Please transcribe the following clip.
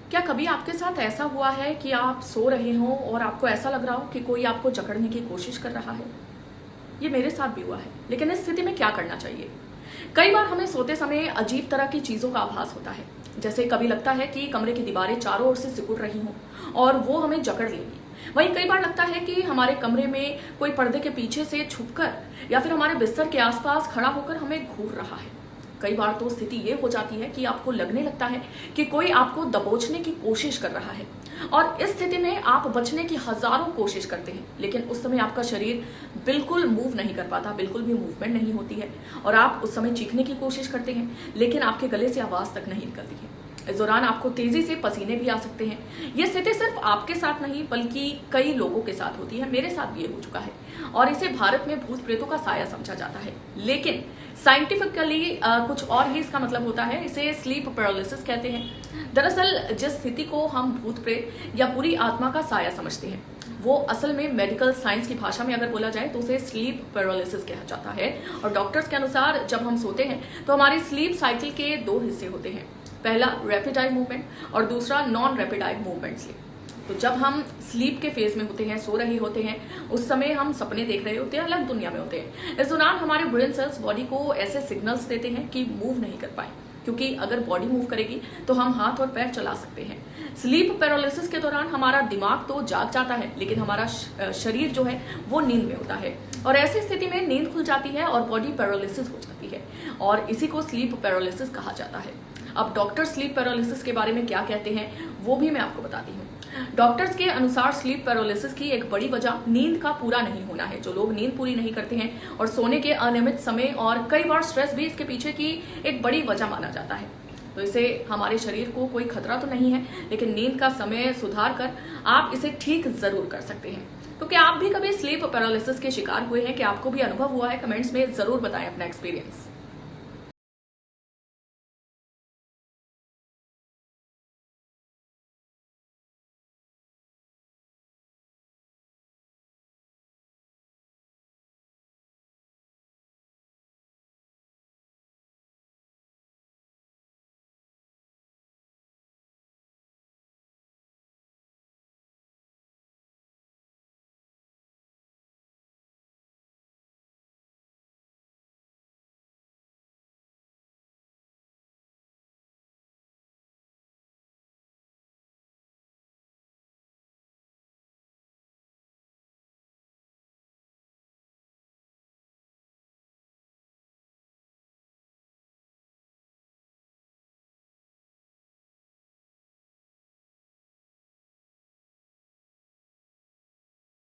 क्या कभी आपके साथ ऐसा हुआ है कि आप सो रहे हो और आपको ऐसा लग रहा हो कि कोई आपको जकड़ने की कोशिश कर रहा है? ये मेरे साथ भी हुआ है, लेकिन इस स्थिति में क्या करना चाहिए? कई बार हमें सोते समय अजीब तरह की चीजों का आभास होता है। जैसे कभी लगता है कि कमरे की दीवारें चारों ओर से सिकुड़ रही हों और वो हमें जकड़ लेंगी। वहीं कई बार लगता है कि हमारे कमरे में कोई पर्दे के पीछे से छुपकर या फिर हमारे बिस्तर के आसपास खड़ा होकर हमें घूर रहा है। कई बार तो स्थिति ये हो जाती है कि आपको लगने लगता है कि कोई आपको दबोचने की कोशिश कर रहा है और इस स्थिति में आप बचने की हजारों कोशिश करते हैं, लेकिन उस समय आपका शरीर बिल्कुल मूव नहीं कर पाता, बिल्कुल भी मूवमेंट नहीं होती है और आप उस समय चीखने की कोशिश करते हैं, लेकिन आपके गले से आवाज तक नहीं निकलती है। इस दौरान आपको तेजी से पसीने भी आ सकते हैं। ये स्थिति सिर्फ आपके साथ नहीं बल्कि कई लोगों के साथ होती है। मेरे साथ भी ये हो चुका है और इसे भारत में भूत प्रेतों का साया समझा जाता है, लेकिन साइंटिफिकली कुछ और ही इसका मतलब होता है। इसे स्लीप पैरालिसिस कहते हैं। दरअसल जिस स्थिति को हम भूत प्रेत या बुरी आत्मा का साया समझते हैं, वो असल में मेडिकल साइंस की भाषा में अगर बोला जाए तो उसे स्लीप पैरालिसिस कहा जाता है। और डॉक्टर्स के अनुसार जब हम सोते हैं तो हमारी स्लीप साइकिल के दो हिस्से होते हैं, पहला रैपिड आई मूवमेंट और दूसरा non rapid eye movement sleep. तो जब हम स्लीप के फेज में होते हैं, सो रहे होते हैं, उस समय हम सपने देख रहे होते हैं, अलग दुनिया में होते हैं। इस दौरान हमारे ब्रेन सेल्स बॉडी को ऐसे सिग्नल्स देते हैं कि मूव नहीं कर पाए, क्योंकि अगर बॉडी मूव करेगी तो हम हाथ और पैर चला सकते हैं। स्लीप पैरालिसिस के दौरान हमारा दिमाग तो जाग जाता है, लेकिन हमारा शरीर जो है वो नींद में होता है और ऐसी स्थिति में नींद खुल जाती है और बॉडी पैरालिसिस हो जाती है और इसी को स्लीप पैरालिसिस कहा जाता है। अब डॉक्टर स्लीप पैरालिसिस के बारे में क्या कहते हैं वो भी मैं आपको बताती हूँ। डॉक्टर्स के अनुसार स्लीप पैरालिसिस की एक बड़ी वजह नींद का पूरा नहीं होना है। जो लोग नींद पूरी नहीं करते हैं और सोने के अनियमित समय और कई बार स्ट्रेस भी इसके पीछे की एक बड़ी वजह माना जाता है। तो इसे हमारे शरीर को कोई खतरा तो नहीं है, लेकिन नींद का समय सुधार कर आप इसे ठीक जरूर कर सकते हैं। तो क्या आप भी कभी स्लीप पैरालिसिस के शिकार हुए हैं? कि आपको भी अनुभव हुआ है? कमेंट्स में जरूर बताएं अपना एक्सपीरियंस।